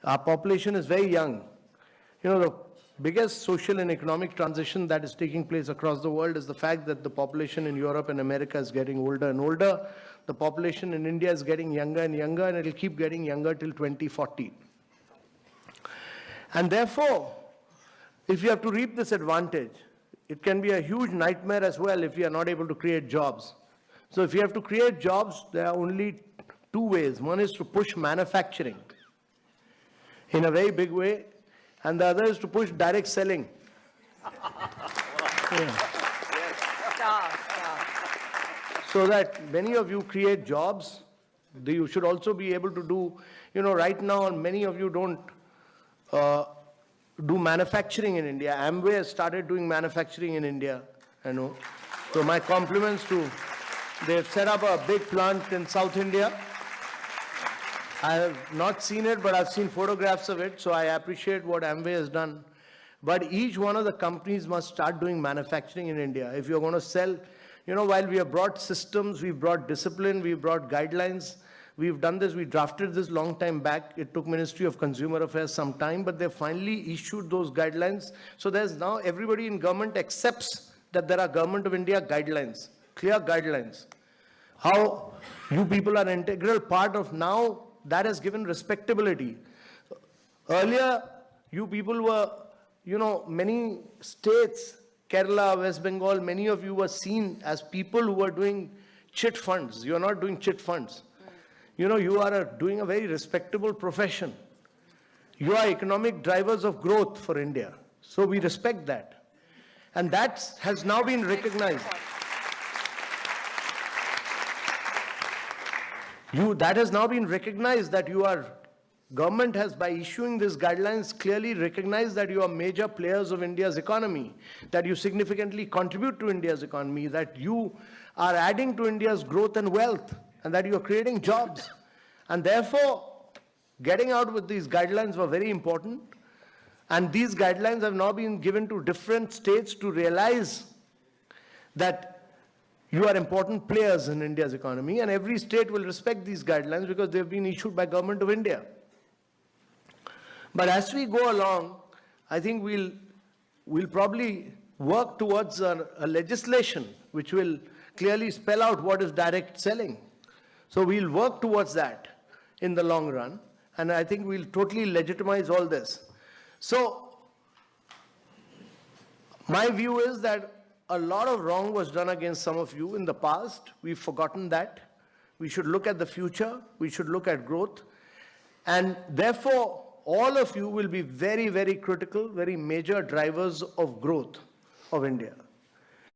Our population is very young. You know, the biggest social and economic transition that is taking place across the world is the fact that the population in Europe and America is getting older and older. The population in India is getting younger and younger, and it will keep getting younger till 2040. And therefore, if you have to reap this advantage, it can be a huge nightmare as well if you are not able to create jobs. So if you have to create jobs, there are only two ways. One is to push manufacturing in a very big way, and the other is to push direct selling. So that many of you create jobs. You should also be able to do, right now many of you don't do manufacturing in India. Amway has started doing manufacturing in India, I know. So my compliments to, they've set up a big plant in South India. I have not seen it, but I've seen photographs of it, so I appreciate what Amway has done. But each one of the companies must start doing manufacturing in India. If you're going to sell, while we have brought systems, we've brought discipline, we've brought guidelines, we've done this, we drafted this long time back. It took Ministry of Consumer Affairs some time, but they finally issued those guidelines. So there's now everybody in government accepts that there are Government of India guidelines, clear guidelines. How you people are an integral part of now, that has given respectability. Earlier, you people were, many states, Kerala, West Bengal, many of you were seen as people who were doing chit funds. You are not doing chit funds. You are doing a very respectable profession. You are economic drivers of growth for India. So we respect that. And that has now been recognized. That has now been recognized that government has, by issuing these guidelines, clearly recognized that you are major players of India's economy, that you significantly contribute to India's economy, that you are adding to India's growth and wealth, and that you are creating jobs. And therefore, getting out with these guidelines were very important. And these guidelines have now been given to different states to realize that you are important players in India's economy, and every state will respect these guidelines because they've been issued by Government of India. But as we go along, I think we'll probably work towards a legislation which will clearly spell out what is direct selling. So we'll work towards that in the long run, and I think we'll totally legitimize all this. So my view is that a lot of wrong was done against some of you in the past. We've forgotten that. We should look at the future. We should look at growth. And therefore, all of you will be very, very critical, very major drivers of growth of India.